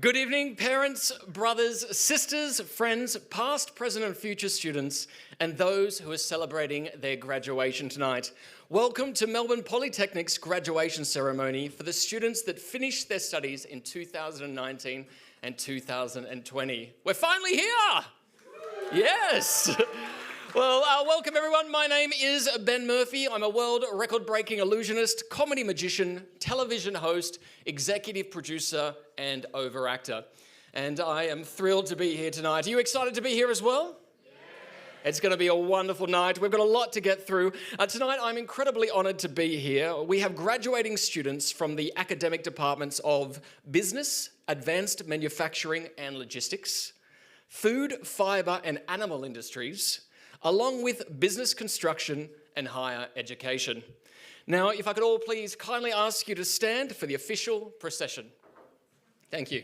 Good evening, parents, brothers, sisters, friends, past, present and future students, and those who are celebrating their graduation tonight. Welcome to Melbourne Polytechnic's graduation ceremony for the students that finished their studies in 2019 and 2020. We're finally here! Yes! Well, welcome everyone. My name is Ben Murphy. I'm a world record-breaking illusionist, comedy magician, television host, executive producer, and overactor. And I am thrilled to be here tonight. Are you excited to be here as well? Yeah. It's going to be a wonderful night. We've got a lot to get through. Tonight, I'm incredibly honoured to be here. We have graduating students from the academic departments of Business, Advanced Manufacturing and Logistics, Food, Fibre and Animal Industries, along with business construction and higher education. Now, if I could all please kindly ask you to stand for the official procession. Thank you.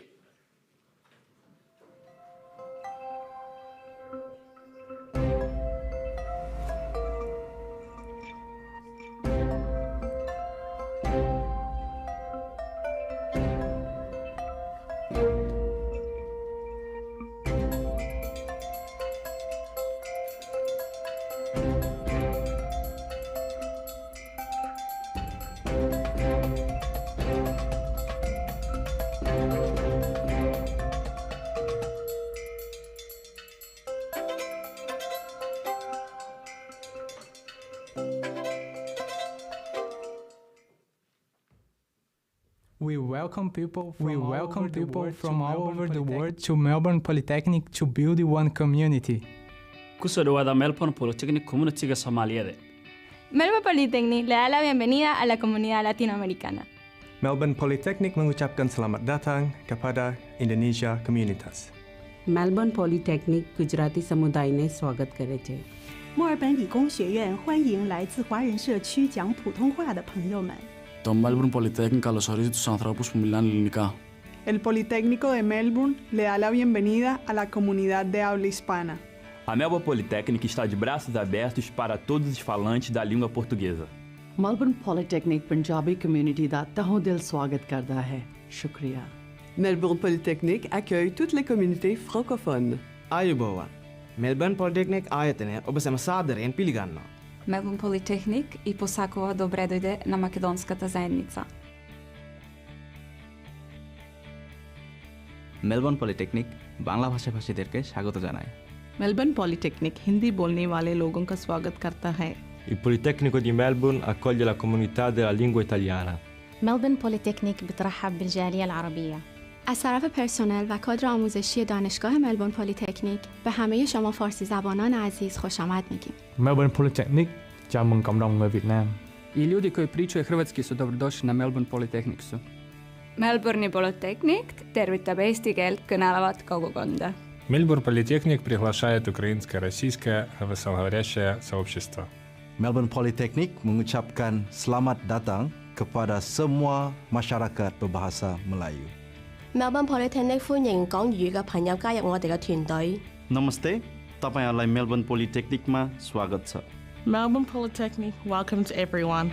We welcome people from all over the world to Melbourne Polytechnic to build one community. Kusoo dhawaada Melbourne Polytechnic Community-ga Soomaaliyeed. Melbourne Polytechnic le da la bienvenida a la comunidad latinoamericana. Melbourne Polytechnic mengucapkan selamat datang kepada Indonesia Communitas. Melbourne Polytechnic Gujarati samudayને સ્વાગત કરે છે. 墨尔本理工学院欢迎来自华人社区讲普通话的朋友们。 Το Melbourne Polytechnic καλωσορίζει τους ανθρώπους που μιλάνε ελληνικά. El Politécnico de Melbourne le da la bienvenida a la comunidad de habla hispana. A Melbourne Polytechnic está de braços abertos para todos os falantes da língua portuguesa. Melbourne Polytechnic Punjabi community ਦਾ ਤਹਿ ਦਿਲ ਸਵਾਗਤ ਕਰਦਾ ਹੈ। ਸ਼ੁਕਰੀਆ। Melbourne Polytechnic accueille toutes les communautés francophones. Ayubowan. Melbourne Polytechnic ආයතනය ඔබ සැම සාදරයෙන් පිළිගන්නවා. Melbourne Polytechnic и посакува добре дојде на македонската заедница. Melbourne Polytechnic Bangla भाषाभाषीদেরকে স্বাগত জানায়। Melbourne Polytechnic हिंदी बोलने वाले लोगों का स्वागत करता है। Il Politecnico di Melbourne accoglie la comunità della lingua italiana. Melbourne Polytechnic بترحب بالجالية العربية. از طرف پرسنل و کادر آموزشی دانشگاه ملبورن پلی‌تکنیک به همه شما فارسی زبانان عزیز خوش آمد میگیم. Melbourne Polytechnic chào mừng cộng đồng người Việt Nam. I ljudi koji pričaju hrvatski su dobrodošli na Melbourne Polytechnicsu. Melbourne'i Polytechnic tervitab eesti keelt kõnelevat kogukonda. Melbourne Polytechnic приглашает украинское, российское, русскоговорящее сообщество. Melbourne Polytechnic mengucapkan selamat datang kepada semua masyarakat berbahasa Melayu. Melbourne Polytechnic 歡迎講粵語嘅朋友加入我哋嘅團隊。 Namaste, तपाईहरुलाई Melbourne Polytechnicमा स्वागत छ। Melbourne Polytechnic welcomes everyone.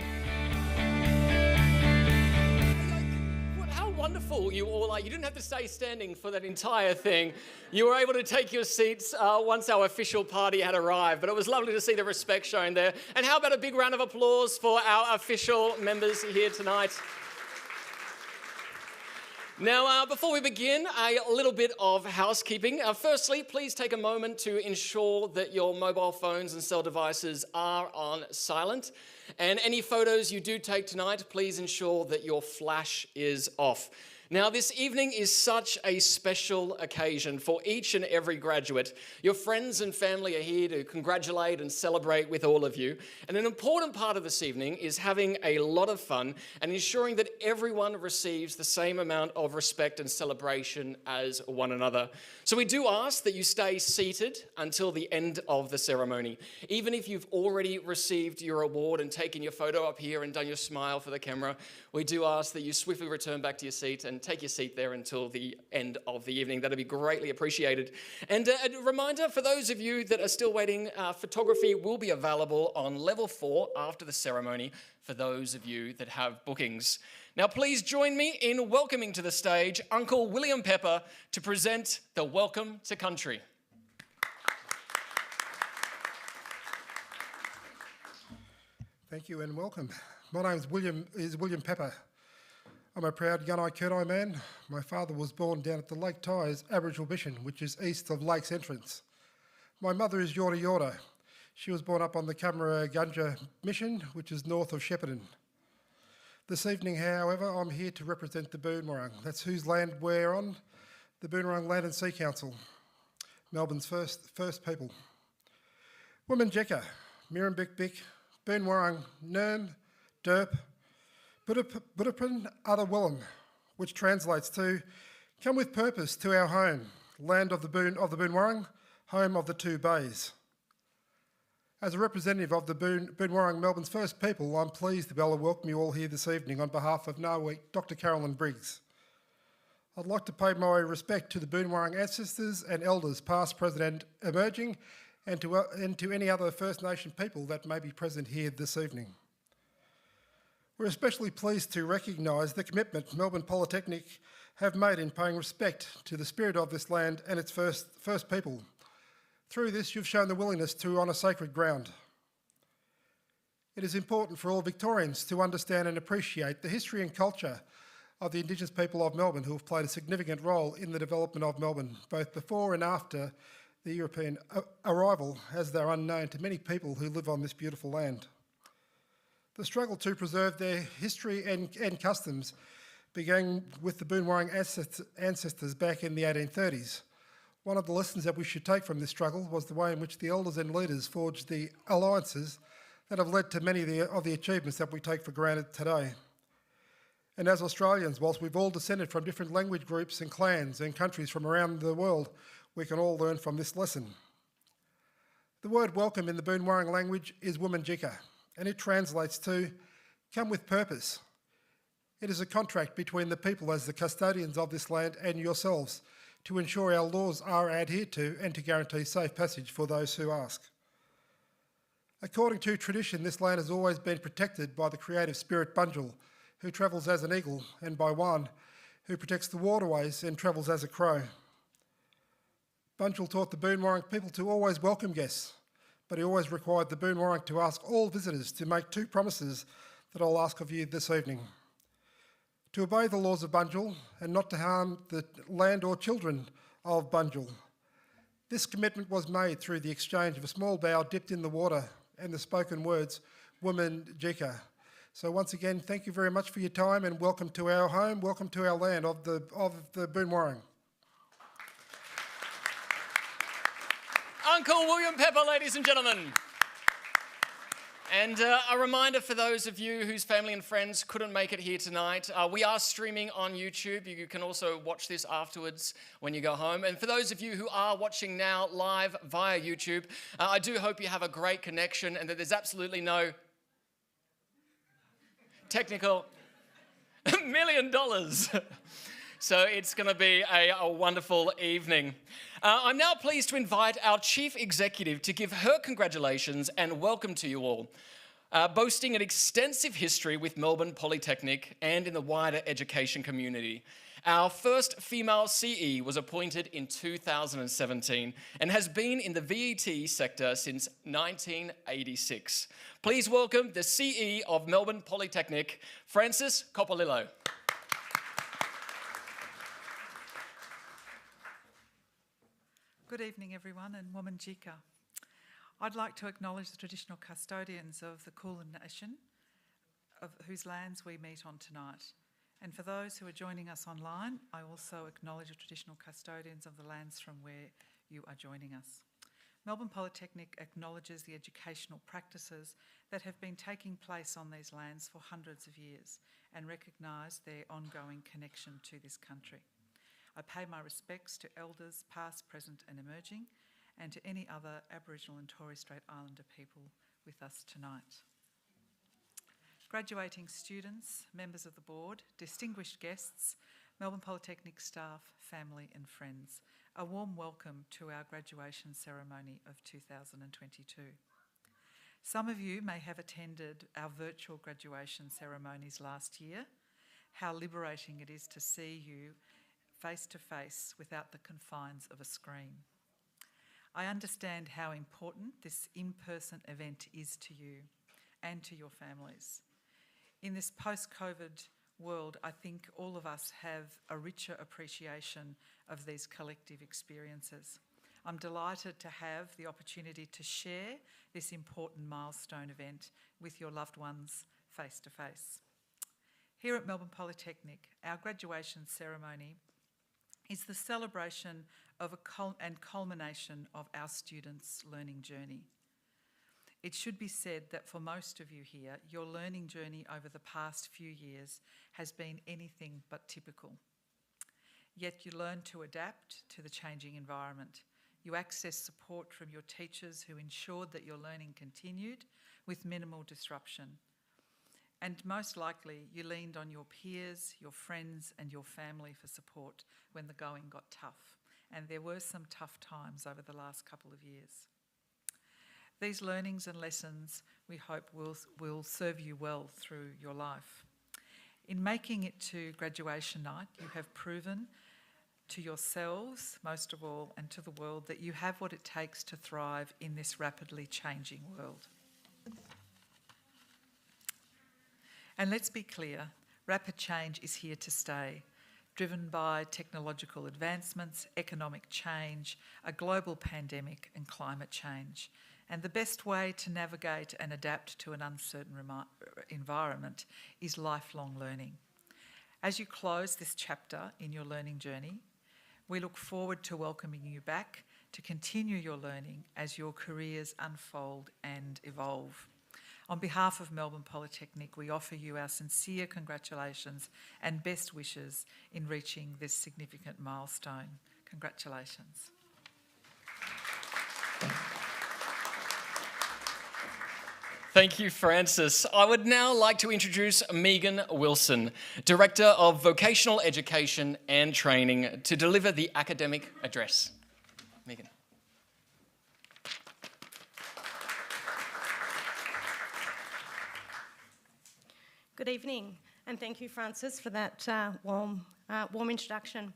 How wonderful you all are. You didn't have to stay standing for that entire thing. You were able to take your seats once our official party had arrived, but it was lovely to see the respect shown there. And how about a big round of applause for our official members here tonight? Now, before we begin, a little bit of housekeeping. Firstly, please take a moment to ensure that your mobile phones and cell devices are on silent. And any photos you do take tonight, please ensure that your flash is off. Now, this evening is such a special occasion for each and every graduate. Your friends and family are here to congratulate and celebrate with all of you. And an important part of this evening is having a lot of fun and ensuring that everyone receives the same amount of respect and celebration as one another. So we do ask that you stay seated until the end of the ceremony. Even if you've already received your award and taken your photo up here and done your smile for the camera, we do ask that you swiftly return back to your seat and and take your seat there until the end of the evening. That'd be greatly appreciated. And a reminder for those of you that are still waiting, photography will be available on level 4 after the ceremony for those of you that have bookings. Now, please join me in welcoming to the stage Uncle William Pepper to present the Welcome to Country. Thank you and welcome. My name is William Pepper. I'm a proud Gunai-Kurnai man. My father was born down at the Lake Tyers Aboriginal Mission, which is east of Lakes Entrance. My mother is Yorta Yorta. She was born up on the Kamara Gunja Mission, which is north of Shepparton. This evening, however, I'm here to represent the Boonwurrung. That's whose land we're on, the Boonwurrung Land and Sea Council, Melbourne's first people. Wominjeka, Mirrabik Bik, Boonwurrung, Nurm, Derp, Budapin, Other Willem, which translates to come with purpose to our home, land of the Boonwurrung, home of the two bays. As a representative of the Boonwurrung, Melbourne's first people, I'm pleased to be able to welcome you all here this evening on behalf of Ngawi, Dr. Carolyn Briggs. I'd like to pay my respect to the Boonwurrung ancestors and elders, past, present and emerging, and to any other First Nation people that may be present here this evening. We're especially pleased to recognise the commitment Melbourne Polytechnic have made in paying respect to the spirit of this land and its first people. Through this, you've shown the willingness to honour sacred ground. It is important for all Victorians to understand and appreciate the history and culture of the Indigenous people of Melbourne who have played a significant role in the development of Melbourne, both before and after the European arrival, as they're unknown to many people who live on this beautiful land. The struggle to preserve their history and customs began with the Boonwurrung ancestors back in the 1830s. One of the lessons that we should take from this struggle was the way in which the elders and leaders forged the alliances that have led to many of the achievements that we take for granted today. And as Australians, whilst we've all descended from different language groups and clans and countries from around the world, we can all learn from this lesson. The word welcome in the Boonwurrung language is Wominjeka, and it translates to come with purpose. It is a contract between the people as the custodians of this land and yourselves to ensure our laws are adhered to and to guarantee safe passage for those who ask. According to tradition, this land has always been protected by the creative spirit Bunjil, who travels as an eagle, and by Wan, who protects the waterways and travels as a crow. Bunjil taught the Boonwurrung people to always welcome guests, but he always required the Boonwurrung to ask all visitors to make 2 promises that I'll ask of you this evening. To obey the laws of Bunjil and not to harm the land or children of Bunjil. This commitment was made through the exchange of a small bow dipped in the water and the spoken words, Wominjeka. So once again, thank you very much for your time and welcome to our home, welcome to our land of the Boonwurrung. Uncle William Pepper, ladies and gentlemen. And a reminder for those of you whose family and friends couldn't make it here tonight, we are streaming on YouTube. You can also watch this afterwards when you go home. And for those of you who are watching now live via YouTube, I do hope you have a great connection and that there's absolutely no technical $1 million. So it's going to be a wonderful evening. I'm now pleased to invite our Chief Executive to give her congratulations and welcome to you all. Boasting an extensive history with Melbourne Polytechnic and in the wider education community. Our first female CE was appointed in 2017 and has been in the VET sector since 1986. Please welcome the CE of Melbourne Polytechnic, Frances Coppolillo. Good evening, everyone, and Wominjeka. I'd like to acknowledge the traditional custodians of the Kulin Nation, of whose lands we meet on tonight. And for those who are joining us online, I also acknowledge the traditional custodians of the lands from where you are joining us. Melbourne Polytechnic acknowledges the educational practices that have been taking place on these lands for hundreds of years and recognise their ongoing connection to this country. I pay my respects to elders past, present and emerging, and to any other Aboriginal and Torres Strait Islander people with us tonight. Graduating students, members of the board, distinguished guests, Melbourne Polytechnic staff, family and friends, a warm welcome to our graduation ceremony of 2022. Some of you may have attended our virtual graduation ceremonies last year. How liberating it is to see you face to face without the confines of a screen. I understand how important this in-person event is to you and to your families. In this post-COVID world, I think all of us have a richer appreciation of these collective experiences. I'm delighted to have the opportunity to share this important milestone event with your loved ones face to face. Here at Melbourne Polytechnic, our graduation ceremony is the celebration of and culmination of our students' learning journey. It should be said that for most of you here, your learning journey over the past few years has been anything but typical. Yet you learn to adapt to the changing environment. You access support from your teachers who ensured that your learning continued with minimal disruption. And most likely, you leaned on your peers, your friends, and your family for support when the going got tough. And there were some tough times over the last couple of years. These learnings and lessons, we hope, will serve you well through your life. In making it to graduation night, you have proven to yourselves, most of all, and to the world, that you have what it takes to thrive in this rapidly changing world. And let's be clear, rapid change is here to stay, driven by technological advancements, economic change, a global pandemic and climate change. And the best way to navigate and adapt to an uncertain environment is lifelong learning. As you close this chapter in your learning journey, we look forward to welcoming you back to continue your learning as your careers unfold and evolve. On behalf of Melbourne Polytechnic, we offer you our sincere congratulations and best wishes in reaching this significant milestone. Congratulations. Thank you, Francis. I would now like to introduce Megan Wilson, Director of Vocational Education and Training, to deliver the academic address. Megan. Good evening, and thank you, Francis, for that warm introduction.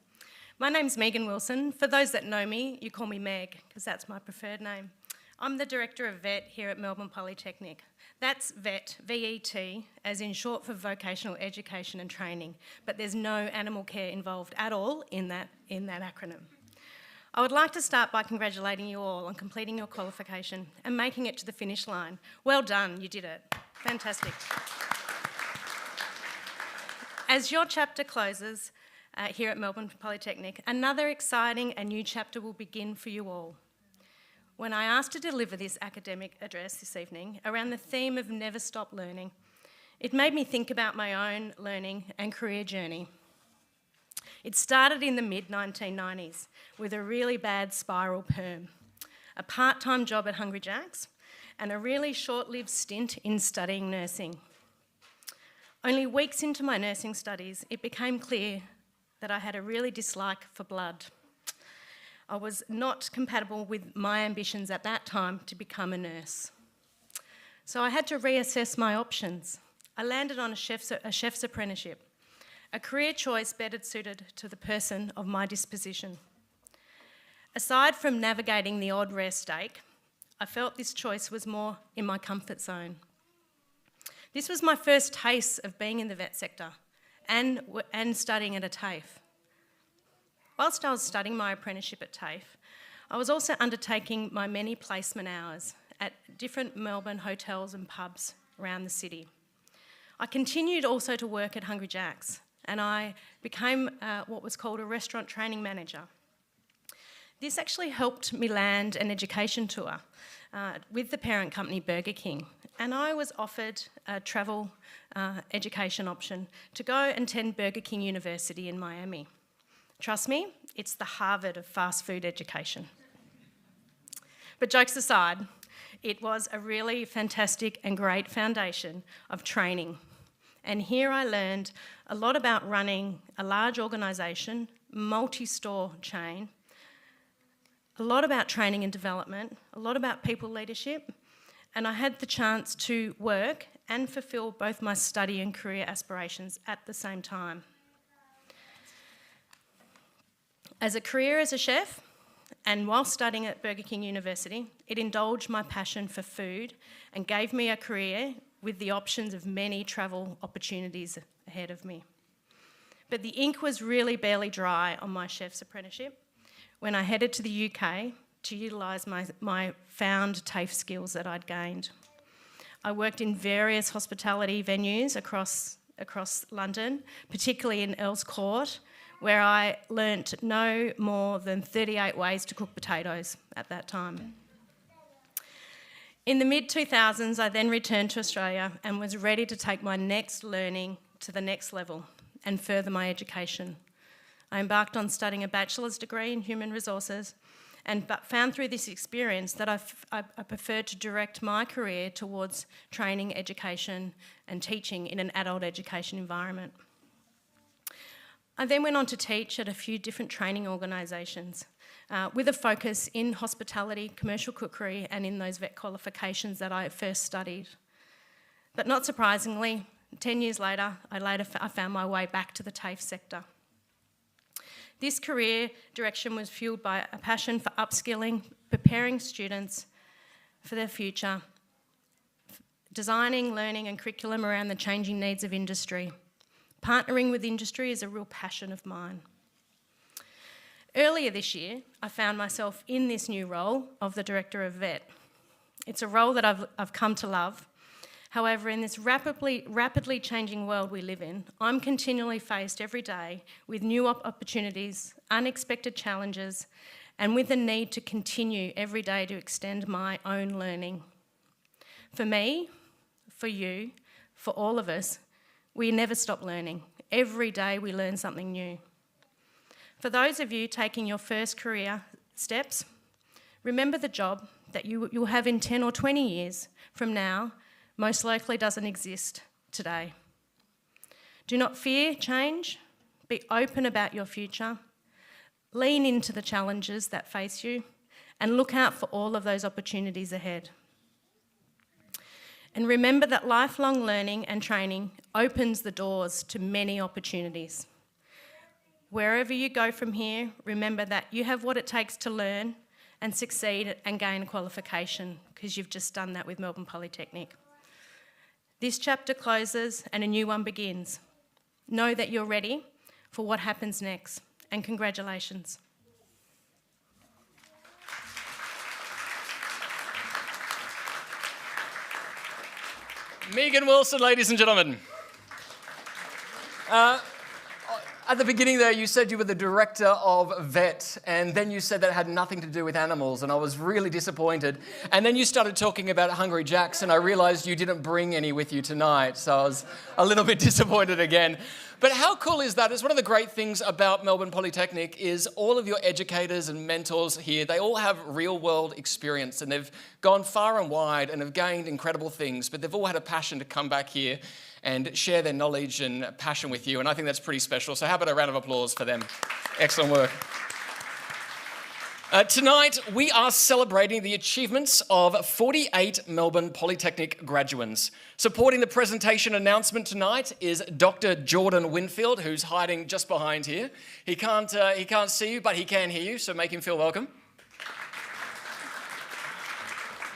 My name's Megan Wilson. For those that know me, you call me Meg, because that's my preferred name. I'm the Director of VET here at Melbourne Polytechnic. That's VET, V-E-T, as in short for Vocational Education and Training, but there's no animal care involved at all in that acronym. I would like to start by congratulating you all on completing your qualification and making it to the finish line. Well done, you did it. Fantastic. As your chapter closes here at Melbourne Polytechnic, another exciting and new chapter will begin for you all. When I asked to deliver this academic address this evening around the theme of never stop learning, it made me think about my own learning and career journey. It started in the mid-1990s with a really bad spiral perm, a part-time job at Hungry Jack's, and a really short-lived stint in studying nursing. Only weeks into my nursing studies, it became clear that I had a really dislike for blood. I was not compatible with my ambitions at that time to become a nurse. So I had to reassess my options. I landed on a chef's apprenticeship, a career choice better suited to the person of my disposition. Aside from navigating the odd rare steak, I felt this choice was more in my comfort zone. This was my first taste of being in the vet sector and studying at a TAFE. Whilst I was studying my apprenticeship at TAFE, I was also undertaking my many placement hours at different Melbourne hotels and pubs around the city. I continued also to work at Hungry Jack's, and I became what was called a restaurant training manager. This actually helped me land an education tour with the parent company Burger King, and I was offered a travel education option to go and attend Burger King University in Miami. Trust me, it's the Harvard of fast food education. But jokes aside, it was a really fantastic and great foundation of training And here I learned a lot about running a large organisation, multi-store chain, a lot about training and development, a lot about people leadership, and I had the chance to work and fulfil both my study and career aspirations at the same time. As a career as a chef, and while studying at Burger King University, it indulged my passion for food and gave me a career with the options of many travel opportunities ahead of me. But the ink was really barely dry on my chef's apprenticeship when I headed to the UK to utilise my found TAFE skills that I'd gained. I worked in various hospitality venues across London, particularly in Earls Court, where I learnt no more than 38 ways to cook potatoes at that time. In the mid-2000s, I then returned to Australia and was ready to take my next learning to the next level and further my education. I embarked on studying a bachelor's degree in human resources and found through this experience that I preferred to direct my career towards training, education and teaching in an adult education environment. I then went on to teach at a few different training organisations with a focus in hospitality, commercial cookery and in those vet qualifications that I first studied. But not surprisingly, 10 years later, I found my way back to the TAFE sector. This career direction was fuelled by a passion for upskilling, preparing students for their future, designing, learning and curriculum around the changing needs of industry. Partnering with industry is a real passion of mine. Earlier this year, I found myself in this new role of the Director of VET. It's a role that I've come to love. However, in this rapidly changing world we live in, I'm continually faced every day with new opportunities, unexpected challenges, and with the need to continue every day to extend my own learning. For me, for you, for all of us, we never stop learning. Every day we learn something new. For those of you taking your first career steps, remember the job that you'll have in 10 or 20 years from now most likely doesn't exist today. Do not fear change. Be open about your future. Lean into the challenges that face you and look out for all of those opportunities ahead. And remember that lifelong learning and training opens the doors to many opportunities. Wherever you go from here, remember that you have what it takes to learn and succeed and gain a qualification, because you've just done that with Melbourne Polytechnic. This chapter closes and a new one begins. Know that you're ready for what happens next, and congratulations. Megan Wilson, ladies and gentlemen. At the beginning there, you said you were the director of VET, and then you said that had nothing to do with animals, and I was really disappointed. And then you started talking about Hungry Jacks, and I realised you didn't bring any with you tonight, so I was a little bit disappointed again. But how cool is that? It's one of the great things about Melbourne Polytechnic is all of your educators and mentors here, they all have real-world experience, and they've gone far and wide and have gained incredible things, but they've all had a passion to come back here and share their knowledge and passion with you, and I think that's pretty special. So how about a round of applause for them? Excellent work. Tonight, we are celebrating the achievements of 48 Melbourne Polytechnic graduates. Supporting the presentation announcement tonight is Dr. Jordan Winfield, who's hiding just behind here. He can't see you, but he can hear you, so make him feel welcome.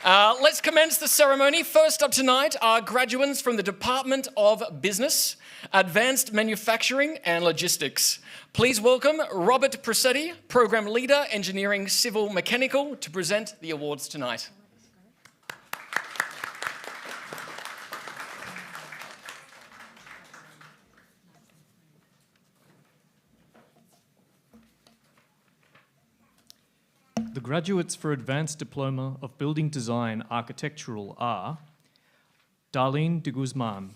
Let's commence the ceremony. First up tonight are graduates from the Department of Business, Advanced Manufacturing and Logistics. Please welcome Robert Presetti, Program Leader, Engineering Civil Mechanical, to present the awards tonight. The graduates for Advanced Diploma of Building Design Architectural are Darlene de Guzman,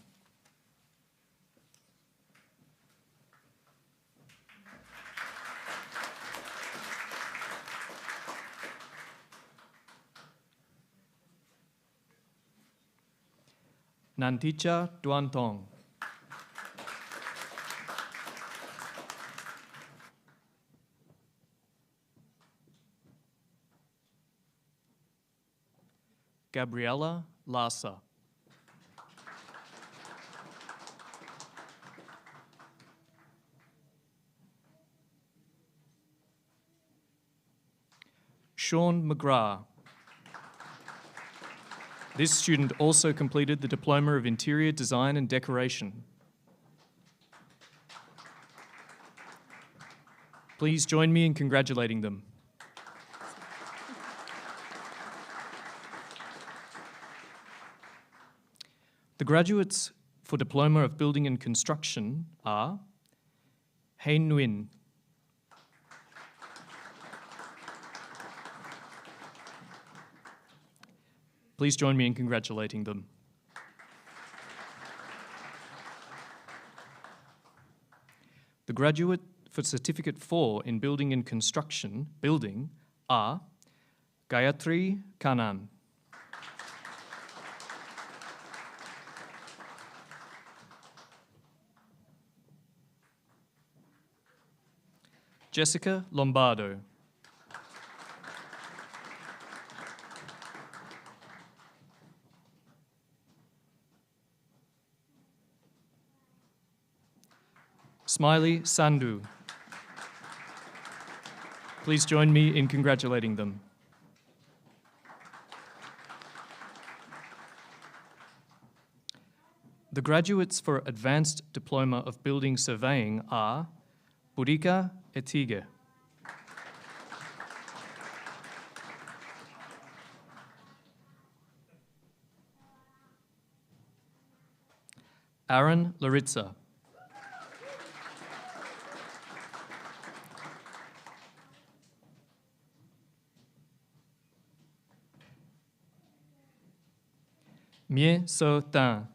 Nanticha Duantong, Gabriella Larsa. Sean McGrath. This student also completed the Diploma of Interior Design and Decoration. Please join me in congratulating them. The graduates for Diploma of Building and Construction are Hein Nguyen, please join me in congratulating them. The graduate for Certificate 4 in Building and Construction, Building, are Gayatri Kanan, Jessica Lombardo, Smiley Sandhu. Please join me in congratulating them. The graduates for Advanced Diploma of Building Surveying are Burika Etige, Aaron Laritza, Mie So Tan,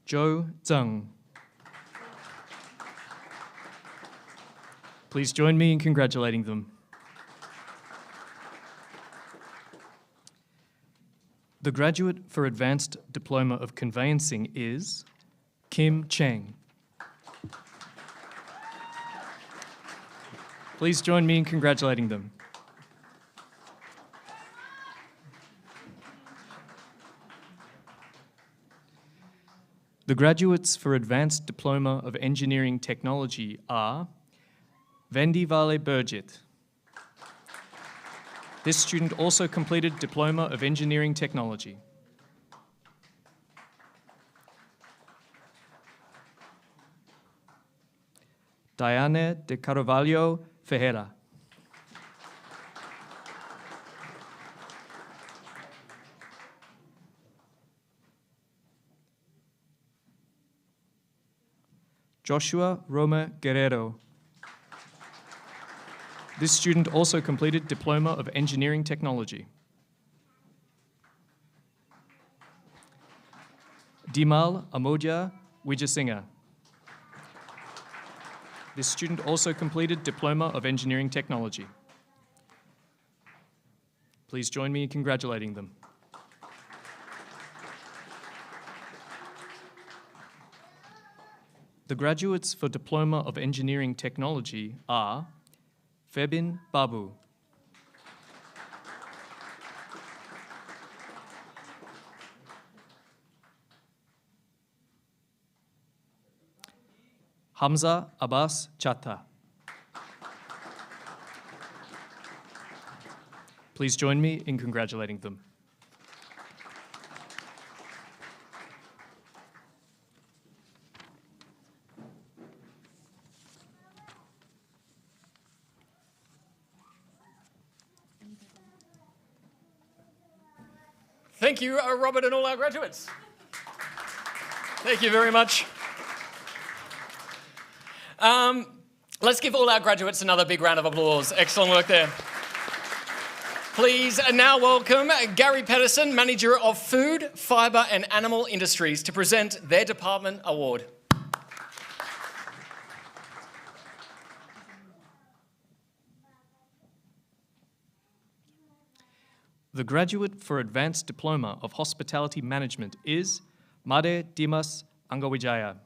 Zhou Zheng. Please join me in congratulating them. The graduate for Advanced Diploma of Conveyancing is Kim Cheng. Please join me in congratulating them. The graduates for Advanced Diploma of Engineering Technology are Vendi Vale Burgit. This student also completed Diploma of Engineering Technology. Diane de Carvalho Ferreira. Joshua Roma Guerrero. This student also completed Diploma of Engineering Technology. Dimal Amodia Wijasinga. This student also completed Diploma of Engineering Technology. Please join me in congratulating them. The graduates for Diploma of Engineering Technology are Febin Babu, Hamza Abbas Chatta. Please join me in congratulating them. Thank you, Robert, and all our graduates. Thank you very much. Let's give all our graduates another big round of applause. Excellent work there. Please now welcome Gary Pedersen, Manager of Food, Fibre and Animal Industries, to present their department award. The graduate for Advanced Diploma of Hospitality Management is Made Dimas Anggawijaya.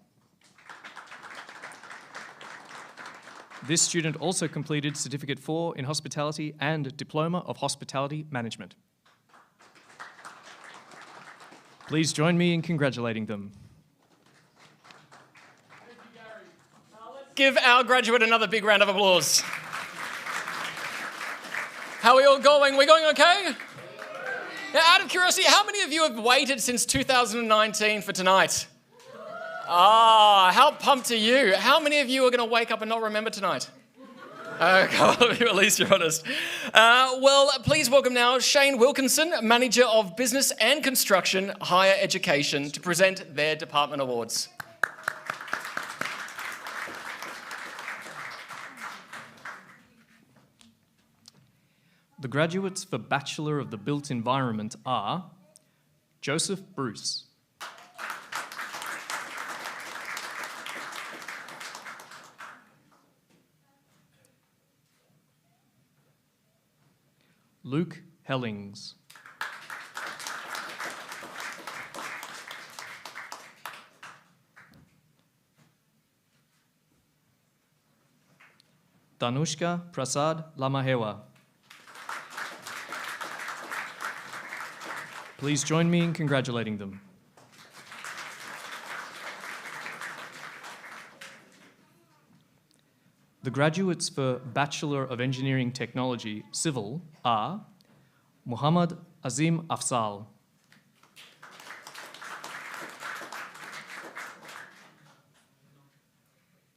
This student also completed Certificate 4 in Hospitality and Diploma of Hospitality Management. Please join me in congratulating them. Give our graduate another big round of applause. How are we all going? We're going okay? Now, out of curiosity, how many of you have waited since 2019 for tonight? How pumped are you? How many of you are going to wake up and not remember tonight? A couple of you, at least you're honest. Well, please welcome now Shane Wilkinson, Manager of Business and Construction Higher Education, to present their department awards. The graduates for Bachelor of the Built Environment are Joseph Bruce, Luke Hellings, Danushka Prasad Lamahewa. Please join me in congratulating them. The graduates for Bachelor of Engineering Technology, Civil, are Muhammad Azim Afzal,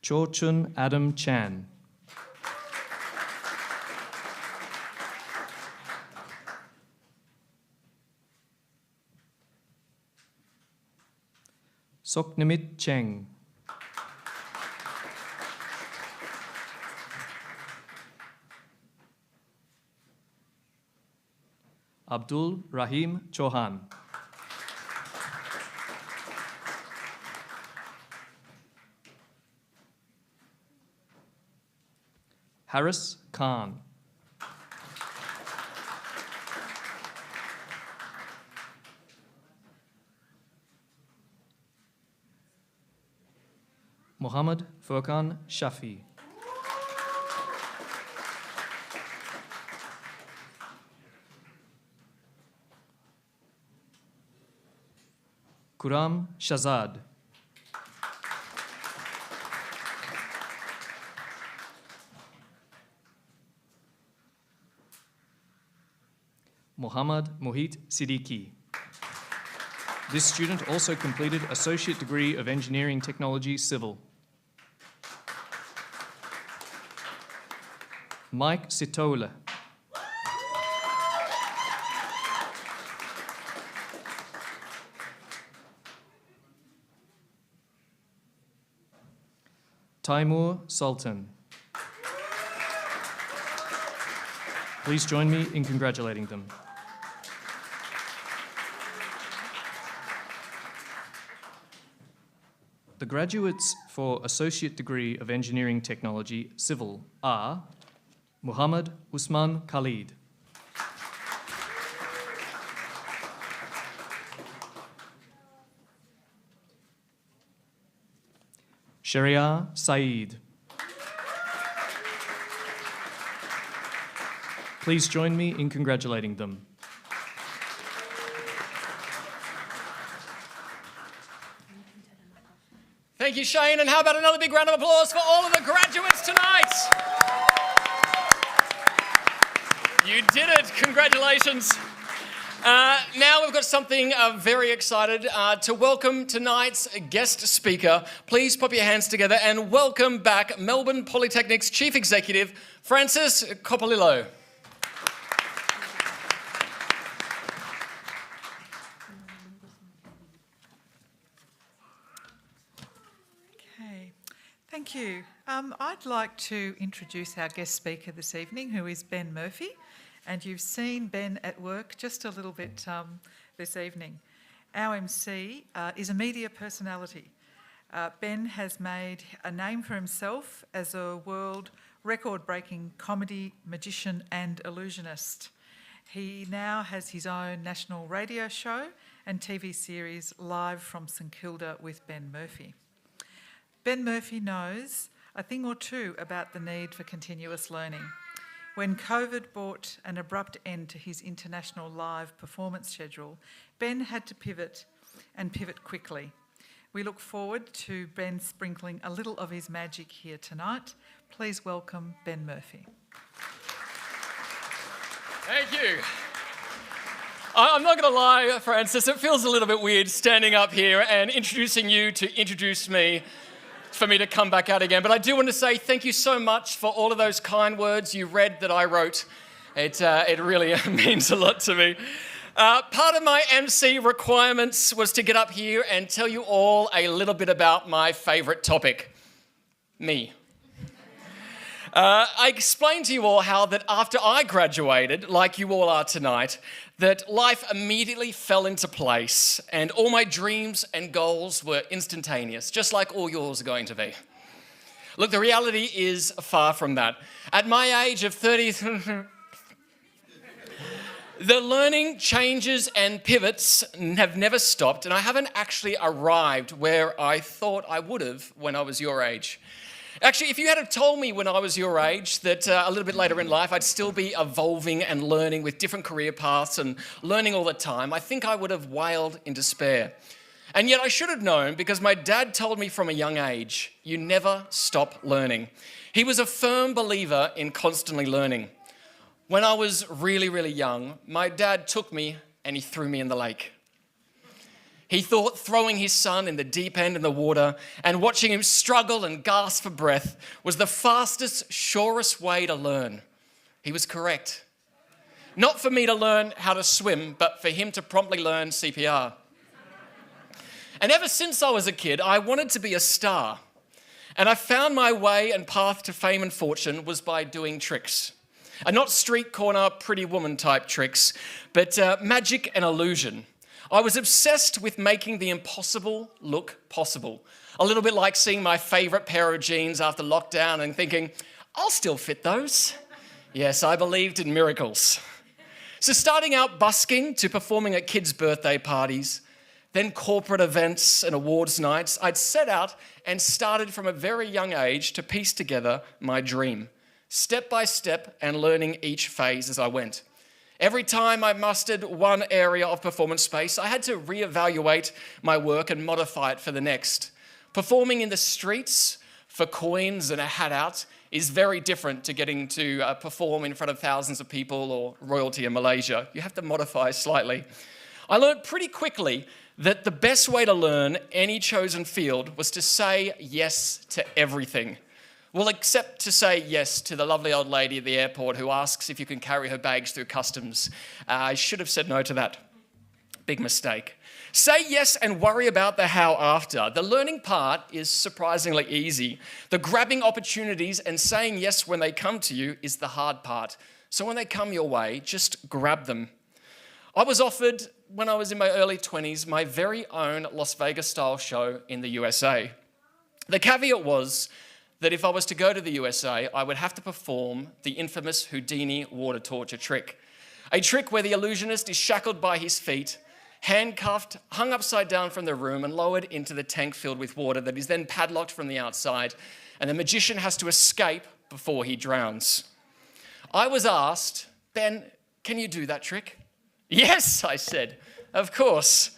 Cho-Chun Adam Chan, Soknamit Cheng, Abdul Rahim Chauhan, Haris Khan, Muhammad Furqan Shafi, Kuram Shazad, Muhammad Mohit Siddiqui. This student also completed Associate Degree of Engineering Technology, Civil. Mike Sitola, Taimur Sultan. Please join me in congratulating them. The graduates for Associate Degree of Engineering Technology, Civil, are Muhammad Usman Khalid, Sharia Saeed. Please join me in congratulating them. Thank you, Shane, and how about another big round of applause for all of the graduates tonight? You did it. Congratulations. Now we've got something very excited to welcome tonight's guest speaker. Please put your hands together and welcome back Melbourne Polytechnic's Chief Executive, Francis Coppolillo. Okay, thank you. I'd like to introduce our guest speaker this evening, who is Ben Murphy. And you've seen Ben at work just a little bit this evening. Our MC is a media personality. Ben has made a name for himself as a world record-breaking comedy, magician and illusionist. He now has his own national radio show and TV series, Live from St Kilda with Ben Murphy. Ben Murphy knows a thing or two about the need for continuous learning. When COVID brought an abrupt end to his international live performance schedule, Ben had to pivot and pivot quickly. We look forward to Ben sprinkling a little of his magic here tonight. Please welcome Ben Murphy. Thank you. I'm not going to lie, Francis, it feels a little bit weird standing up here and introducing you to introduce me, for me to come back out again. But I do want to say thank you so much for all of those kind words you read that I wrote. It really means a lot to me. Part of my MC requirements was to get up here and tell you all a little bit about my favourite topic, me. I explained to you all how that after I graduated, like you all are tonight, that life immediately fell into place and all my dreams and goals were instantaneous, just like all yours are going to be. Look, the reality is far from that. At my age of 30, the learning changes and pivots have never stopped, and I haven't actually arrived where I thought I would have when I was your age. Actually, if you had told me when I was your age that a little bit later in life I'd still be evolving and learning with different career paths and learning all the time, I think I would have wailed in despair. And yet I should have known, because my dad told me from a young age, you never stop learning. He was a firm believer in constantly learning. When I was really, really young, my dad took me and he threw me in the lake. He thought throwing his son in the deep end in the water and watching him struggle and gasp for breath was the fastest, surest way to learn. He was correct. Not for me to learn how to swim, but for him to promptly learn CPR. And ever since I was a kid, I wanted to be a star. And I found my way and path to fame and fortune was by doing tricks. And not street corner, pretty woman type tricks, but magic and illusion. I was obsessed with making the impossible look possible. A little bit like seeing my favourite pair of jeans after lockdown and thinking, I'll still fit those. Yes, I believed in miracles. So starting out busking to performing at kids' birthday parties, then corporate events and awards nights, I'd set out and started from a very young age to piece together my dream, step by step and learning each phase as I went. Every time I mustered one area of performance space, I had to reevaluate my work and modify it for the next. Performing in the streets for coins and a hat out is very different to getting to perform in front of thousands of people or royalty in Malaysia. You have to modify slightly. I learned pretty quickly that the best way to learn any chosen field was to say yes to everything. Well, except to say yes to the lovely old lady at the airport who asks if you can carry her bags through customs. I should have said no to that. Big mistake. Say yes and worry about the how after. The learning part is surprisingly easy. The grabbing opportunities and saying yes when they come to you is the hard part. So when they come your way, just grab them. I was offered, when I was in my early 20s, my very own Las Vegas-style show in the USA. The caveat was that if I was to go to the USA, I would have to perform the infamous Houdini water torture trick. A trick where the illusionist is shackled by his feet, handcuffed, hung upside down from the room and lowered into the tank filled with water that is then padlocked from the outside, and the magician has to escape before he drowns. I was asked, Ben, can you do that trick? Yes, I said, of course.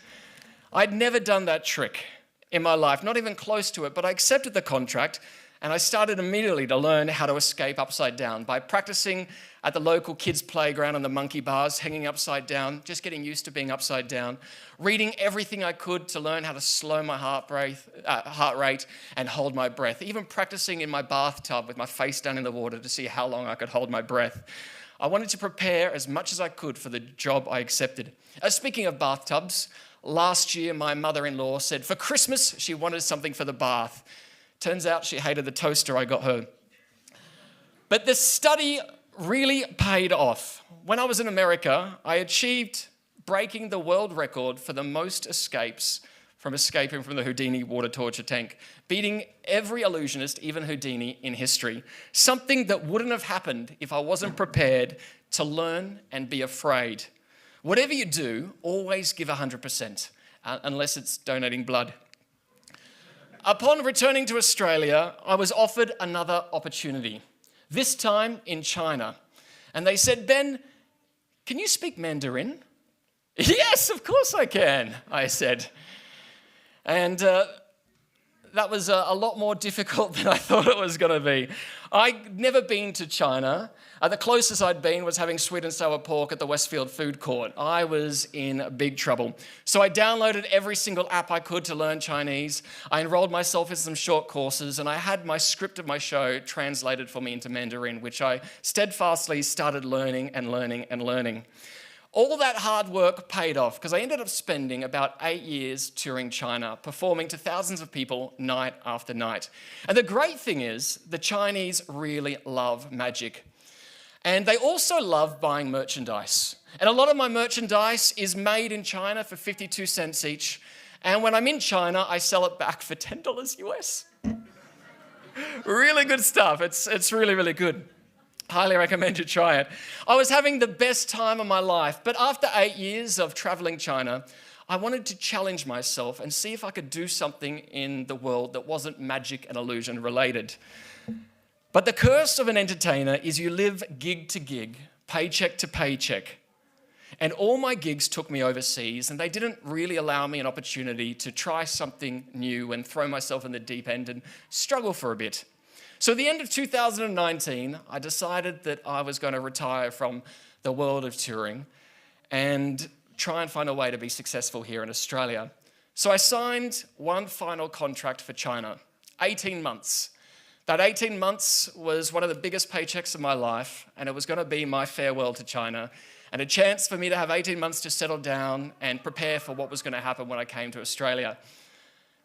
I'd never done that trick in my life, not even close to it, but I accepted the contract. And I started immediately to learn how to escape upside down by practicing at the local kids' playground on the monkey bars, hanging upside down, just getting used to being upside down, reading everything I could to learn how to slow my heart rate and hold my breath, even practicing in my bathtub with my face down in the water to see how long I could hold my breath. I wanted to prepare as much as I could for the job I accepted. Speaking of bathtubs, last year my mother-in-law said for Christmas she wanted something for the bath. Turns out she hated the toaster I got her. But the study really paid off. When I was in America, I achieved breaking the world record for the most escapes from escaping from the Houdini water torture tank, beating every illusionist, even Houdini, in history. Something that wouldn't have happened if I wasn't prepared to learn and be afraid. Whatever you do, always give 100%, unless it's donating blood. Upon returning to Australia, I was offered another opportunity, this time in China. And they said, Ben, can you speak Mandarin? Yes, of course I can, I said. And that was a lot more difficult than I thought it was going to be. I'd never been to China. The closest I'd been was having sweet and sour pork at the Westfield Food Court. I was in big trouble. So I downloaded every single app I could to learn Chinese. I enrolled myself in some short courses, and I had my script of my show translated for me into Mandarin, which I steadfastly started learning and learning and learning. All that hard work paid off because I ended up spending about 8 years touring China, performing to thousands of people night after night. And the great thing is, the Chinese really love magic. And they also love buying merchandise. And a lot of my merchandise is made in China for 52 cents each. And when I'm in China, I sell it back for $10 US. Really good stuff. It's really, really good. Highly recommend you try it. I was having the best time of my life, but after 8 years of traveling China, I wanted to challenge myself and see if I could do something in the world that wasn't magic and illusion related. But the curse of an entertainer is you live gig to gig, paycheck to paycheck. And all my gigs took me overseas, and they didn't really allow me an opportunity to try something new and throw myself in the deep end and struggle for a bit. So at the end of 2019, I decided that I was going to retire from the world of touring and try and find a way to be successful here in Australia. So I signed one final contract for China, 18 months. That 18 months was one of the biggest paychecks of my life, and it was going to be my farewell to China and a chance for me to have 18 months to settle down and prepare for what was going to happen when I came to Australia.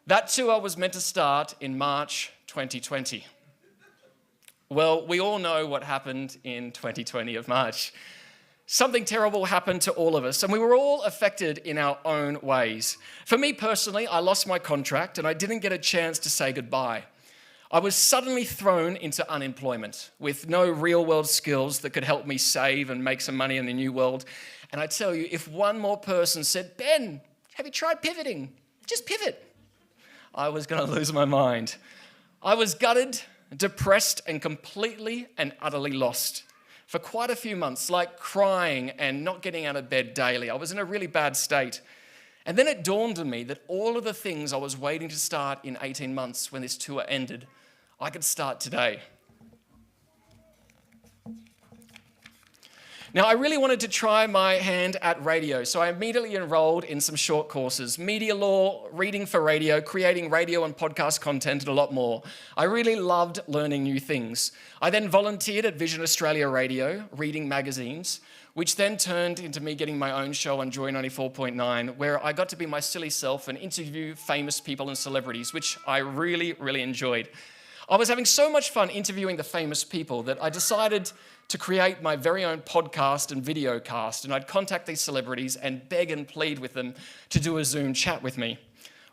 That tour was meant to start in March 2020. Well, we all know what happened in 2020 of March. Something terrible happened to all of us, and we were all affected in our own ways. For me personally, I lost my contract and I didn't get a chance to say goodbye. I was suddenly thrown into unemployment with no real-world skills that could help me save and make some money in the new world. And I tell you, if one more person said, Ben, have you tried pivoting? Just pivot. I was going to lose my mind. I was gutted, depressed, and completely and utterly lost for quite a few months, like crying and not getting out of bed daily. I was in a really bad state. And then it dawned on me that all of the things I was waiting to start in 18 months when this tour ended, I could start today. Now, I really wanted to try my hand at radio, so I immediately enrolled in some short courses: media law, reading for radio, creating radio and podcast content, and a lot more. I really loved learning new things. I then volunteered at Vision Australia Radio, reading magazines, which then turned into me getting my own show on Joy 94.9, where I got to be my silly self and interview famous people and celebrities, which I really, really enjoyed. I was having so much fun interviewing the famous people that I decided to create my very own podcast and video cast, and I'd contact these celebrities and beg and plead with them to do a Zoom chat with me.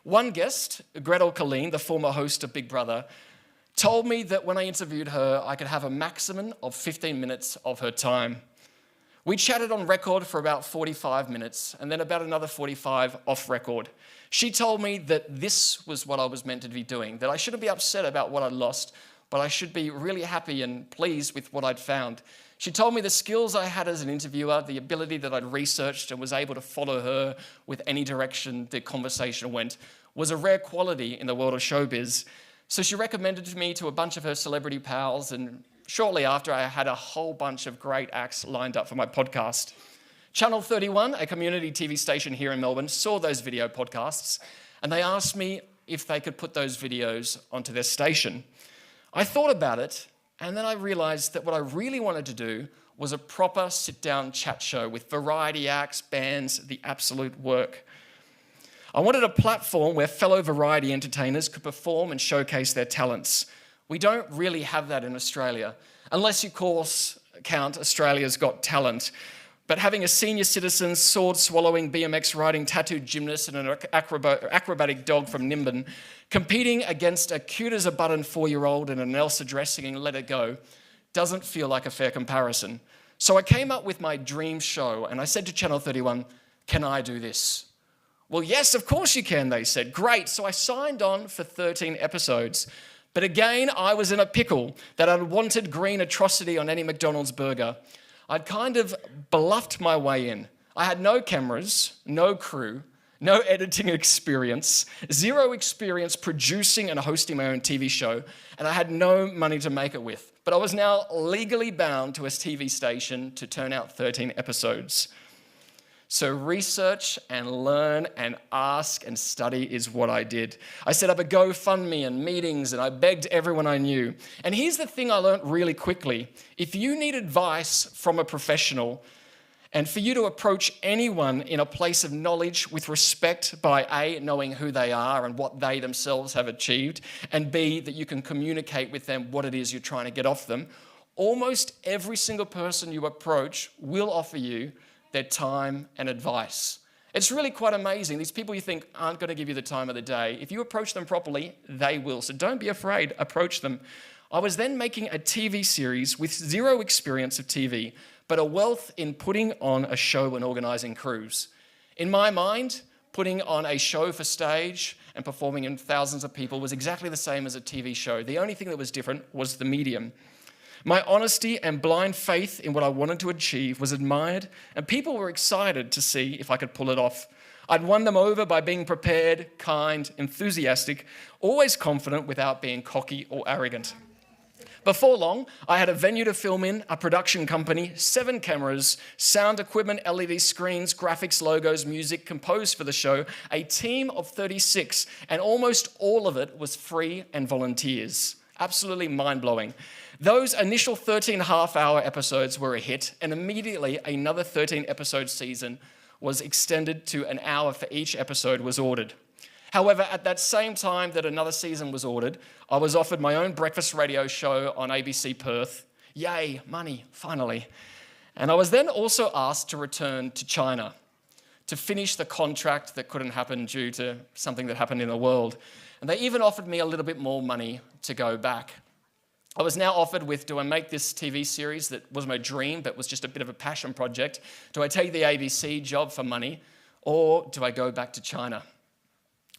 One guest, Gretel Colleen, the former host of Big Brother, told me that when I interviewed her, I could have a maximum of 15 minutes of her time. We chatted on record for about 45 minutes and then about another 45 off record. She told me that this was what I was meant to be doing, that I shouldn't be upset about what I'd lost, but I should be really happy and pleased with what I'd found. She told me the skills I had as an interviewer, the ability that I'd researched and was able to follow her with any direction the conversation went, was a rare quality in the world of showbiz. So she recommended me to a bunch of her celebrity pals, and shortly after, I had a whole bunch of great acts lined up for my podcast. Channel 31, a community TV station here in Melbourne, saw those video podcasts, and they asked me if they could put those videos onto their station. I thought about it, and then I realised that what I really wanted to do was a proper sit-down chat show with variety acts, bands, the absolute work. I wanted a platform where fellow variety entertainers could perform and showcase their talents. We don't really have that in Australia, unless you, of course, count Australia's Got Talent. But having a senior citizen, sword-swallowing, BMX-riding, tattooed gymnast and an acrobatic dog from Nimbin competing against a cute-as-a-button 4-year-old in an Elsa dress singing Let It Go doesn't feel like a fair comparison. So I came up with my dream show, and I said to Channel 31, can I do this? Well, yes, of course you can, they said. Great. So I signed on for 13 episodes. But again, I was in a pickle that I'd wanted green atrocity on any McDonald's burger. I'd kind of bluffed my way in. I had no cameras, no crew, no editing experience, zero experience producing and hosting my own TV show, and I had no money to make it with. But I was now legally bound to a TV station to turn out 13 episodes. So research and learn and ask and study is what I did. I set up a GoFundMe and meetings, and I begged everyone I knew. And here's the thing I learned really quickly. If you need advice from a professional, and for you to approach anyone in a place of knowledge with respect by A, knowing who they are and what they themselves have achieved, and B, that you can communicate with them what it is you're trying to get off them, almost every single person you approach will offer you their time and advice. It's really quite amazing. These people you think aren't going to give you the time of the day, if you approach them properly, they will. So don't be afraid, approach them. I was then making a TV series with zero experience of TV, but a wealth in putting on a show and organising crews. In my mind, putting on a show for stage and performing in thousands of people was exactly the same as a TV show. The only thing that was different was the medium. My honesty and blind faith in what I wanted to achieve was admired, and people were excited to see if I could pull it off. I'd won them over by being prepared, kind, enthusiastic, always confident without being cocky or arrogant. Before long, I had a venue to film in, a production company, 7 cameras, sound equipment, LED screens, graphics, logos, music composed for the show, a team of 36, and almost all of it was free and volunteers. Absolutely mind-blowing. Those initial 13 half-hour episodes were a hit, and immediately another 13-episode season was extended to an hour for each episode was ordered. However, at that same time that another season was ordered, I was offered my own breakfast radio show on ABC Perth. Yay, money, finally. And I was then also asked to return to China to finish the contract that couldn't happen due to something that happened in the world. And they even offered me a little bit more money to go back. I was now offered with, do I make this TV series that was my dream but was just a bit of a passion project? Do I take the ABC job for money, or do I go back to China?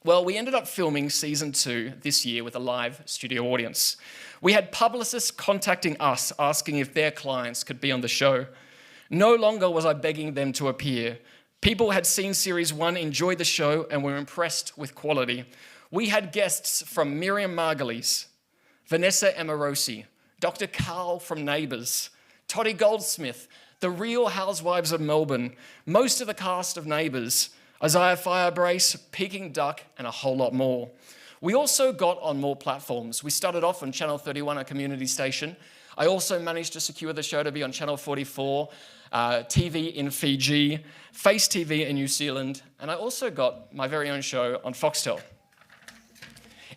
Well, we ended up filming season 2 this year with a live studio audience. We had publicists contacting us, asking if their clients could be on the show. No longer was I begging them to appear. People had seen series 1, enjoyed the show, and were impressed with quality. We had guests from Miriam Margolyes, Vanessa Amorosi, Dr. Carl from Neighbours, Toddy Goldsmith, the Real Housewives of Melbourne, most of the cast of Neighbours, Isaiah Firebrace, Peking Duck, and a whole lot more. We also got on more platforms. We started off on Channel 31, a community station. I also managed to secure the show to be on Channel 44, TV in Fiji, Face TV in New Zealand, and I also got my very own show on Foxtel.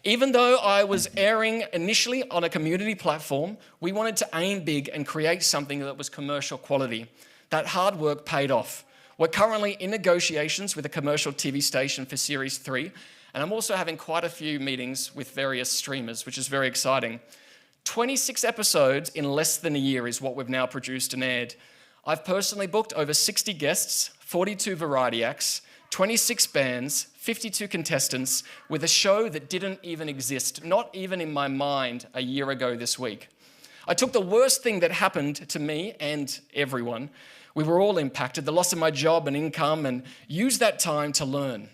Even though I was airing initially on a community platform, we wanted to aim big and create something that was commercial quality. That hard work paid off. We're currently in negotiations with a commercial TV station for Series 3, and I'm also having quite a few meetings with various streamers, which is very exciting. 26 episodes in less than a year is what we've now produced and aired. I've personally booked over 60 guests, 42 variety acts, 26 bands, 52 contestants, with a show that didn't even exist, not even in my mind, a year ago this week. I took the worst thing that happened to me and everyone. We were all impacted, the loss of my job and income, and used that time to learn.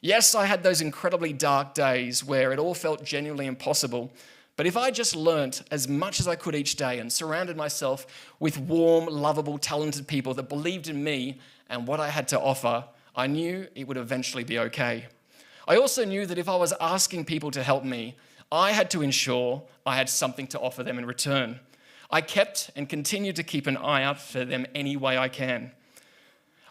Yes, I had those incredibly dark days where it all felt genuinely impossible, but if I just learnt as much as I could each day and surrounded myself with warm, lovable, talented people that believed in me and what I had to offer, I knew it would eventually be okay. I also knew that if I was asking people to help me, I had to ensure I had something to offer them in return. I kept and continue to keep an eye out for them any way I can.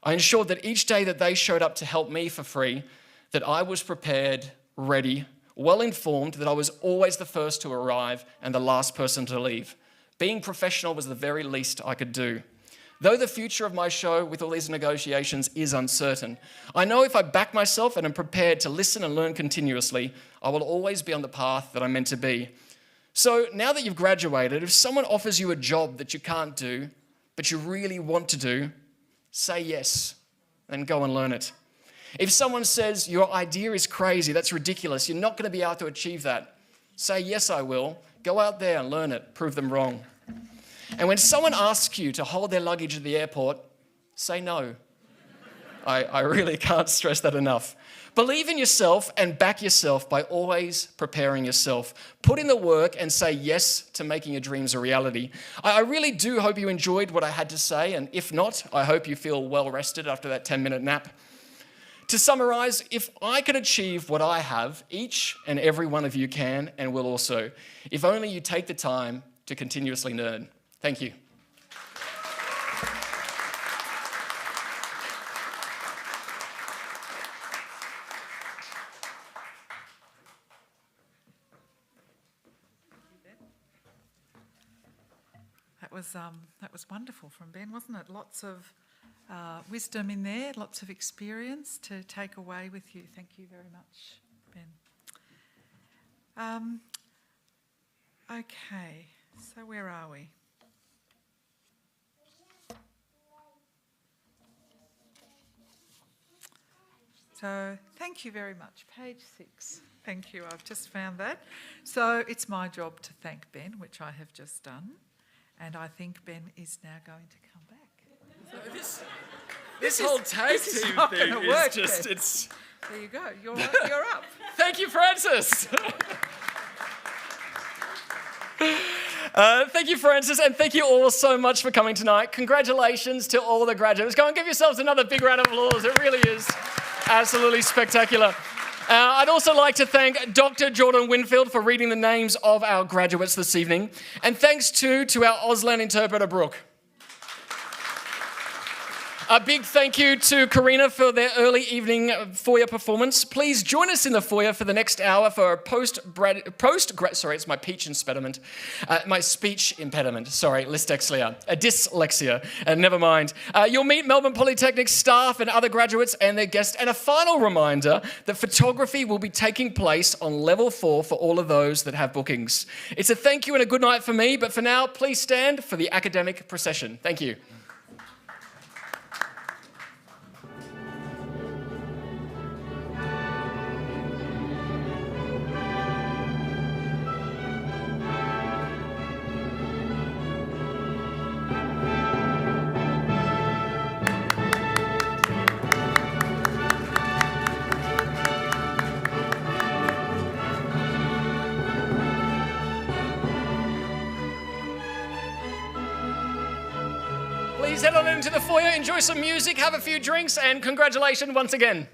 I ensured that each day that they showed up to help me for free, that I was prepared, ready, well-informed, that I was always the first to arrive and the last person to leave. Being professional was the very least I could do. Though the future of my show with all these negotiations is uncertain, I know if I back myself and am prepared to listen and learn continuously, I will always be on the path that I'm meant to be. So now that you've graduated, if someone offers you a job that you can't do, but you really want to do, say yes, and go and learn it. If someone says your idea is crazy, that's ridiculous, you're not going to be able to achieve that, say, yes, I will. Go out there and learn it. Prove them wrong. And when someone asks you to hold their luggage at the airport, say no. I really can't stress that enough. Believe in yourself and back yourself by always preparing yourself. Put in the work and say yes to making your dreams a reality. I really do hope you enjoyed what I had to say, and if not, I hope you feel well rested after that 10-minute nap. To summarize, if I could achieve what I have, each and every one of you can and will also, if only you take the time to continuously learn. Thank you. That was wonderful from Ben, wasn't it? Lots of wisdom in there, lots of experience to take away with you. Thank you very much, Ben. Okay, so where are we? So thank you very much. Page 6. Thank you, I've just found that. So it's my job to thank Ben, which I have just done. And I think Ben is now going to come back. So this whole tag team thing is just, it's... There you go, you're up. Thank you, Francis. Thank you, Francis, and thank you all so much for coming tonight. Congratulations to all the graduates. Go and give yourselves another big round of applause. It really is absolutely spectacular. I'd also like to thank Dr. Jordan Winfield for reading the names of our graduates this evening. And thanks to our Auslan interpreter, Brooke. A big thank you to Karina for their early evening foyer performance. Please join us in the foyer for the next hour for a sorry, it's my speech impediment. Dyslexia, never mind. You'll meet Melbourne Polytechnic staff and other graduates and their guests. And a final reminder that photography will be taking place on level 4 for all of those that have bookings. It's a thank you and a good night for me, but for now, please stand for the academic procession. Thank you. Please head on into the foyer, enjoy some music, have a few drinks, and congratulations once again.